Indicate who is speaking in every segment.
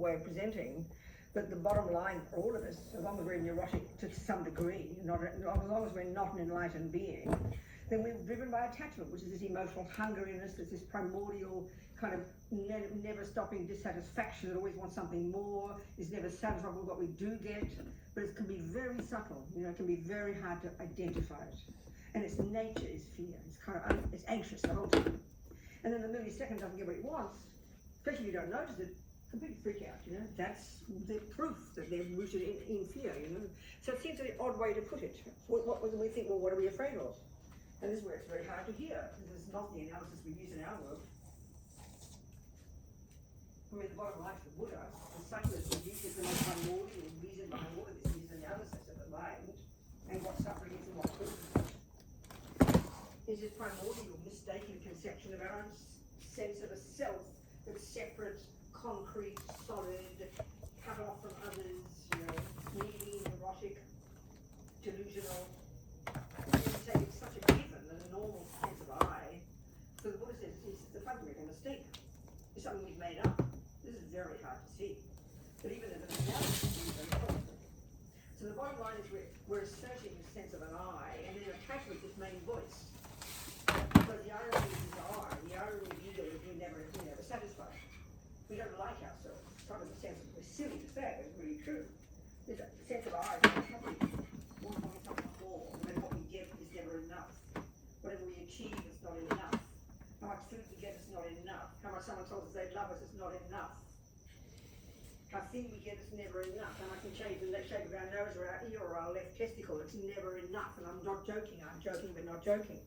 Speaker 1: way of presenting. But the bottom line for all of us, as long as we're neurotic to some degree, as long as we're not an enlightened being, then we're driven by attachment, which is this emotional hunger in us, there's this primordial kind of never stopping dissatisfaction that always wants something more, is never satisfied with what we do get, but it can be very subtle, it can be very hard to identify it. And its nature is fear, it's anxious the whole time. And then the millisecond doesn't get what it wants, especially if you don't notice it, complete freak out, That's the proof that they're rooted in fear, So it seems an odd way to put it. When we think, well, what are we afraid of? And this is where it's very hard to hear, because it's not the analysis we use in our world. I mean, the bottom line for Buddha, the cyclist we use is the most primordial reason behind all of this is analysis of the mind, and what suffering is and what causes it. It's this primordial mistaken conception of our own sense of a self that's separate, concrete, solid, cut off from others, needy, neurotic, delusional. And you say it's such a given that a normal sense of I, so the Buddha says it's the fundamental mistake. It's something we've made up. This is very hard to see. But even as an analysis, it's very important. So the bottom line is we're asserting this sense of an I, and then attached with this main voice. Because the irony of desire, the irony of ego is we're never satisfied. We don't like ourselves. It's kind of a sense of, it's silly to say, but it's really true. There's a sense of I, more and what we get is never enough. Whatever we achieve is not enough. How much food we get is not enough. How much someone tells us they love us is not enough. How thin we get is never enough. How much we change the shape of our nose or our ear or our left testicle, it's never enough. And I'm not joking, I'm joking but not joking.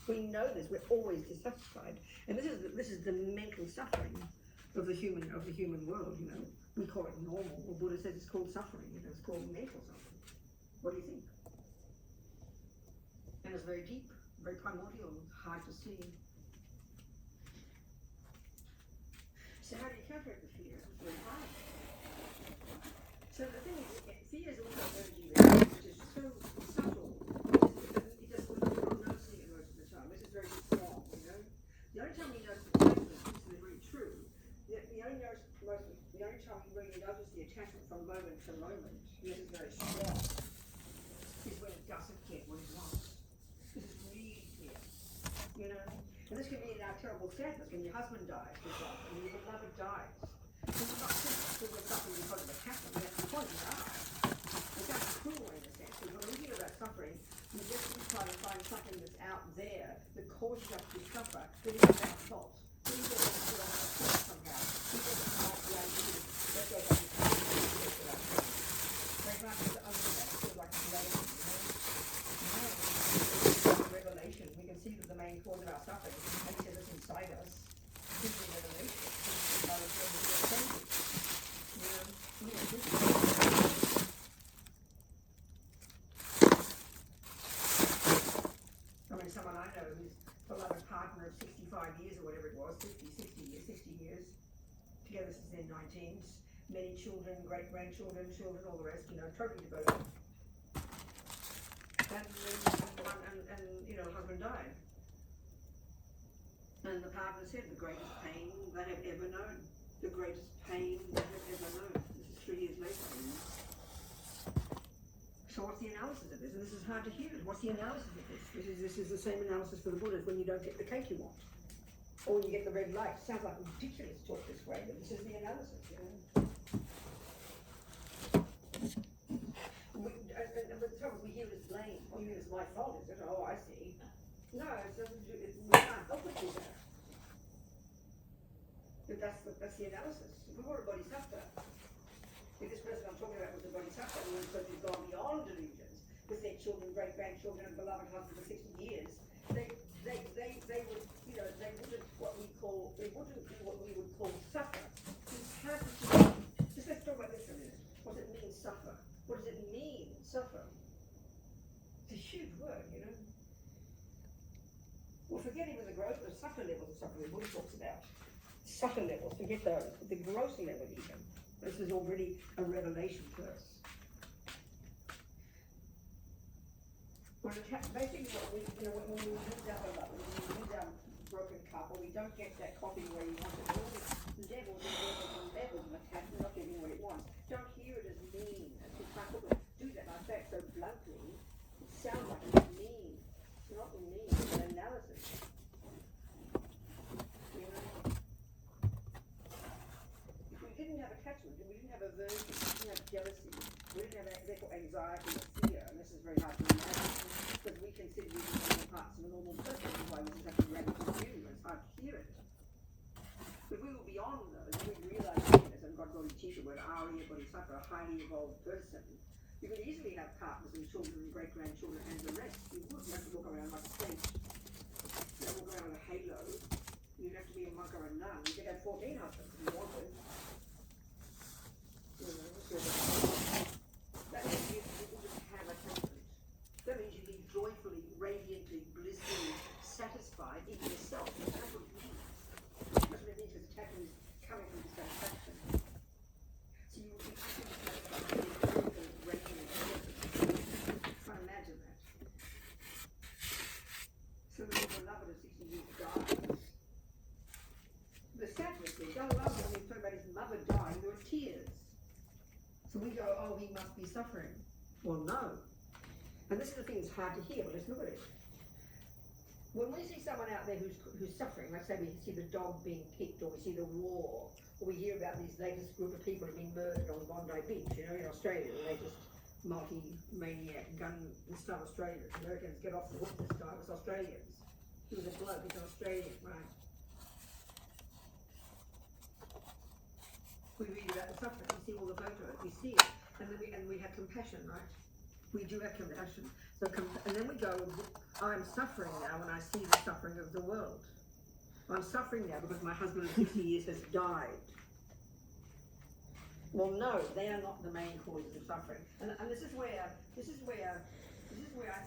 Speaker 1: We know this, we're always dissatisfied. And this is the mental suffering of the human world, We call it normal. Well, Buddha says it's called suffering, it's called mental suffering. What do you think? And it's very deep, very primordial, hard to see. So how do you counteract the fear? It's very hard. So the thing is, fear is also energy reaction, which is so subtle. It just we're not noticing it most of the time. This is very strong, The only time we notice attachment, this is really true. The only time we really notice the attachment from moment to moment, this is very strong, is when it doesn't get what it wants. This is really clear, And this can be in our terrible sadness when your husband dies, for example, and your beloved dies. This is not just because we're suffering because of attachment, we have to point it out. It's actually cruel in a sense, because when we hear about suffering, we just try to find something that's out there that causes us to suffer, that is our fault. We get it on our fault somehow. We get it on our creativity. Let's go back to the for example, the other that feels like revelation. We can see that the main cause of our suffering is inside us. This is revelation. I mean, someone I know whose beloved partner of 65 years or whatever it was, 60 years, together since their 19s, many children, great-grandchildren, children, all the rest, totally devoted. And husband died. And the partner said, the greatest pain they have ever known. The greatest pain they have ever known. This is 3 years later. So what's the analysis of this? And this is hard to hear. What's the analysis of this? This is the same analysis for the Buddha when you don't get the cake you want. Or when you get the red light. It sounds like ridiculous to talk this way, but this is the analysis. But the trouble is we hear it as blame. Oh, you mean it's my fault, is it? Oh, I see. No, we can't help but do that. But that's the analysis. If we were a bodhisattva, if this person I'm talking about was a bodhisattva, and this person has gone beyond delusions, with their children, great-grandchildren, and beloved husband for 60 years, they would, they wouldn't do what we would call suffer. It's hard to see. Just let's talk about this for a minute. What does it mean, suffer? What does it mean, suffer? It's a huge word, Well, forget even the subtle levels of suffering the Buddha talks about. Subtle levels, forget the grosser level even. This is already a revelation to us. Basically, when we lose our beloved, when we lose our broken cup, or we don't get that coffee where you want it, all the levels and levels and levels of attachment, not to didn't have attachment, we didn't have aversion, we didn't have jealousy, we didn't have therefore anxiety or fear, and this is very hard to imagine, because we consider these normal parts of a normal person, which is why this is such a radical view, and it's hard to hear it. If we were beyond those, if we realised this, and God wrote a teacher word, Arya Bodhisattva, a highly evolved person, you could easily have partners and children and great-grandchildren and the rest. You wouldn't have to walk around like a saint. You don't walk around with a halo. You'd have to be a monk or a nun. You could have 14 husbands if you wanted. That means you wouldn't have attachment. That means you'd be joyfully, radiantly, blissfully satisfied in yourself. That's what it means. That's what it means, because attachment is coming from dissatisfaction. So you would be absolutely satisfied. Imagine that. So the beloved of 60 years dies. The sadness is, oh, love, when we talk about his mother dying, there were tears. So we go, oh, he must be suffering. Well, no. And this is the thing that's hard to hear, but let's look at it. When we see someone out there who's suffering, like say we see the dog being kicked, or we see the war, or we hear about these latest group of people who have been murdered on Bondi Beach, in Australia, the latest multi-maniac gun and stuff Australians. Americans get off the hook this time, it's Australians. He was a bloke, he's an Australian, right? We read about the suffering, we see all the photos, we see it, and we have compassion, right? We do have compassion. So and then we go, I'm suffering now when I see the suffering of the world. I'm suffering now because my husband of 60 years has died. Well, no, they are not the main causes of suffering. And this is where I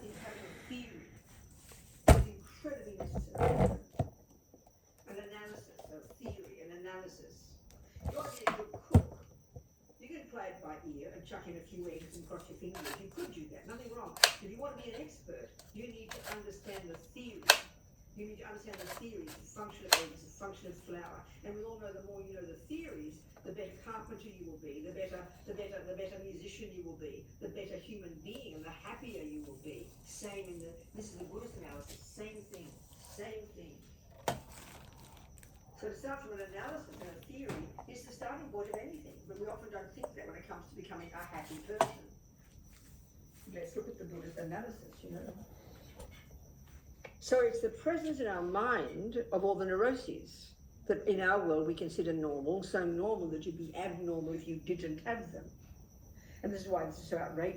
Speaker 1: think having a theory is incredibly necessary. An analysis, a theory, an analysis. You want to be a good cook. You can play it by ear and chuck in a few eggs and cross your fingers. You could do that, nothing wrong. If you want to be an expert, you need to understand the theory. You need to understand the theories, the function of eggs, the function of flour. And we all know the more you know the theories, the better carpenter you will be, the better musician you will be, the better human being, and the happier you will be. This is the Buddhist analysis, same thing. So to start from an analysis and a theory is the starting point of anything, but we often don't think that when it comes to becoming a happy person. Let's look at the Buddhist analysis, So it's the presence in our mind of all the neuroses that in our world we consider normal, so normal that you'd be abnormal if you didn't have them. And this is why this is so outrageous.